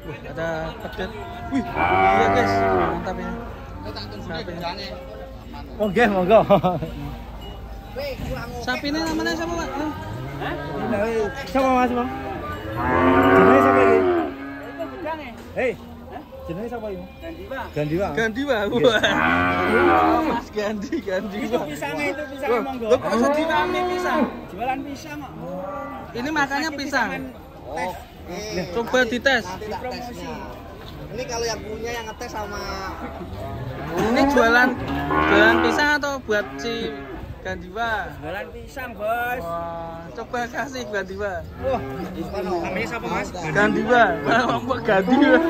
Ada pedet. Wih, iya guys, mantap ini. Oke, monggo. Sapi ini namanya siapa, Pak? Siapa Mas, Bang? Jenenge siapa iki? Hei. Jenenge siapa iki? Gandiwa. Gandiwa. Wah. Mas Gandiwa. Itu pisangnya monggo. Loh, kok sedih rame pisang? Jualan pisang kok. Ini makannya pisang. Oh, Coba dites. tesnya. Ini kalau yang punya yang ngetes sama Ini jualan pisang atau buat si Gandiwa? Jualan pisang, Bos. Wah, coba kasih Gandiwa. Wah, namanya siapa, Mas? Gandiwa. Apa Gandiwa?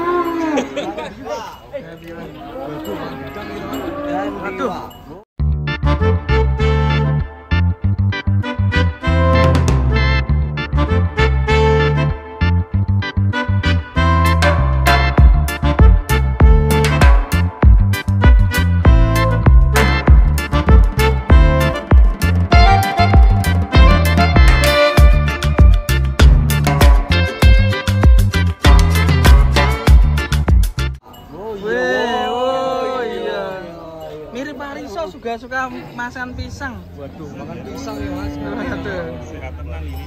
Aduh. Suka makan pisang. waduh, makan pisang ya Mas. Aduh. Sehat tenang ini.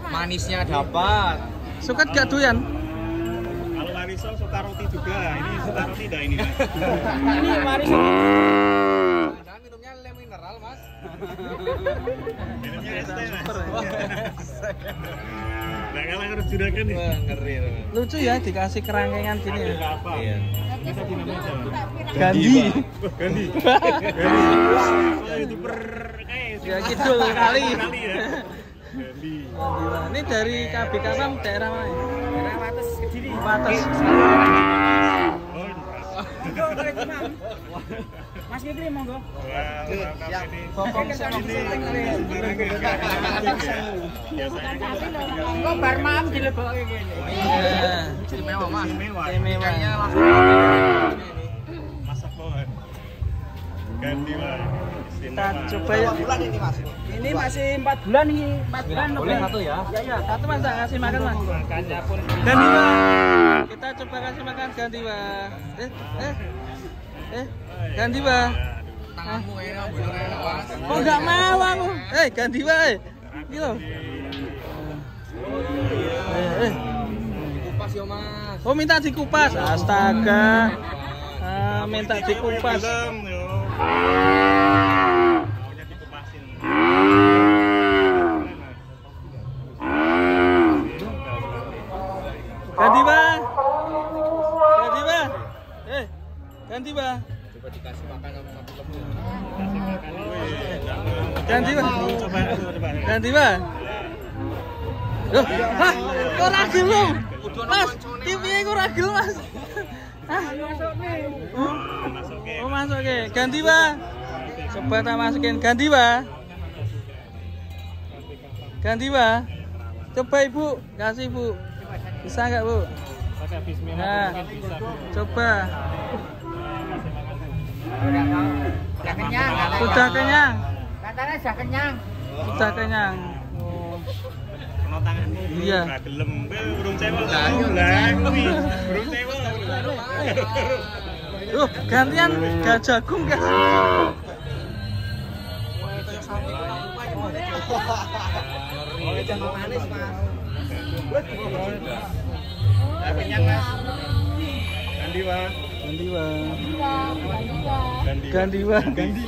Manisnya dapat. Suka gak doyan? Kalau Marisol suka roti juga. Ini suka roti enggak ini, Mas? Ini mari. Jangan minumnya le mineral, Mas. Minumnya es teh, Mas. Nah, kalau harus juragan nih. Wah, ngeri. Lucu ya dikasih kerangkengan gini ya. Apa? Iya. Bisa dinamanya siapa? Gandhi. Gandhi. Gandhi. Oh, YouTuber Ya gitu kali. Kali ya. Gandhi. Ini dari KB Kasam daerah mana? Daerah Wates Kediri. Wates. Oh, Mas Fitri monggo. wah, mantap ini. Bokong Kok bar maam dilebokke kene. Istimewa, Mas. Istimewa. Ikannya Istimewa. langsung Masak pohon. Gandhi, Mas. Kita coba ya. bulan ini, Mas. Ini masih 4 bulan nih, 4 bulan. Boleh satu ya? Ya. Satu Mas tak kasih makan Mas. Makannya pun Gandiwa. Kita coba kasih makan Gandiwa. Gandiwa. Tanganmu enak, bener enak, Mas. Kok nggak mau aku? Gandiwa. Ini loh. Kupas ya, Mas. Oh minta dikupas. Astaga. Minta dikupas. maunya dikupasin. Gandiwa. Gandiwa. Gandiwa. Coba dikasih makan sama satu lembu. Gandiwa. Coba. Gandiwa. Loh, hah, kok ragil lu? Mas, TV-nya kok ragil, Mas? Hah? Oh, masuk ke. Gandiwa. Coba tak masukin Gandiwa. Gandiwa. Coba Ibu, kasih Ibu. Bisa nggak Bu? Nah, coba. Udah kenyang. Sudah kenyang. Katanya sudah kenyang. Sudah kenyang. Kena tangan. Iya. Ora gelem. Burung cewek. Lah, kuwi. Burung cewek. Gantian gak jagung kan? Oh, jangan manis, Mas. Kenyang, Mas. Gandiwa. Gandiwa. Gandhi. Gandiwa. Gandhi.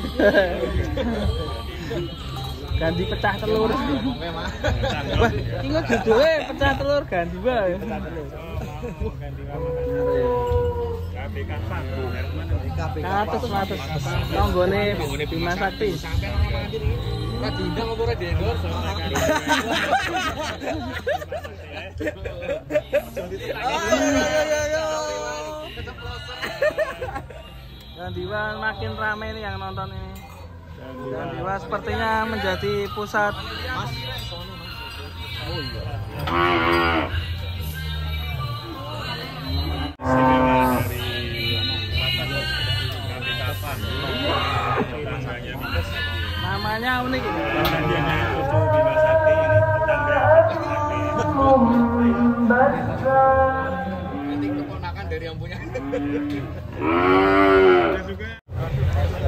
Gandhi pecah telur. Wah, ini judulnya pecah telur Gandiwa ya. Gandiwa KB Kasam. Ratus. Tonggone Bima Sakti. Ora diundang apa ora di-endorse? Gandiwa makin ramai nih yang nonton ini. Gandiwa sepertinya menjadi pusat. Istimewa dari KB Kasam. Tetangganya Namanya unik. Tetangganya Cucu Bima Sakti ini tetangga Bima Sakti. dari yang punya. Ada juga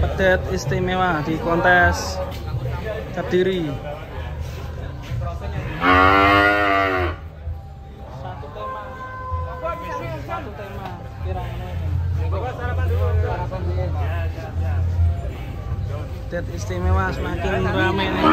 Pedet istimewa di kontes Kediri. Satu tema Pedet istimewa semakin ramai nih.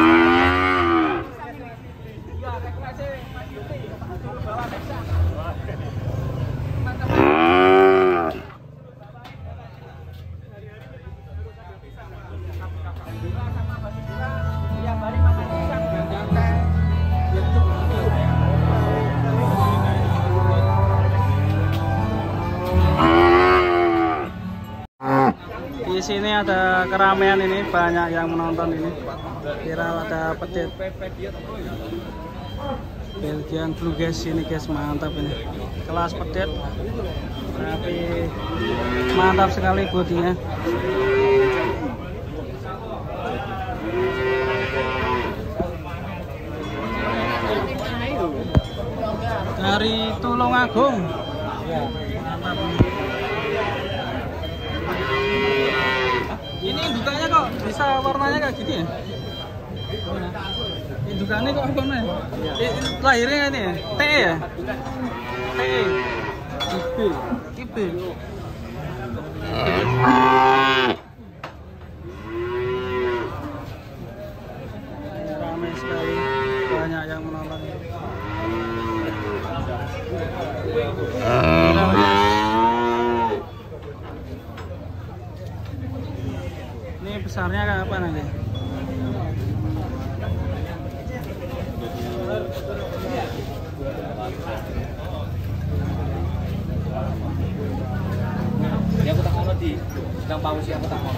Di sini ada keramaian ini, banyak yang menonton ini. Viral ada pedet Belgian Blue guys, ini guys, mantap ini. Kelas pedet, tapi mantap sekali bodinya. Dari Tulungagung. Mantap ini. Ini indukannya kok bisa warnanya kayak gini ya? Indukannya kok apa nih? Lahirnya ini ya? T ya? T IB ramai sekali, banyak yang menonton. Ini besarnya kayak apa nanti? Ya aku tak mau di sedang paus ya aku tak mau.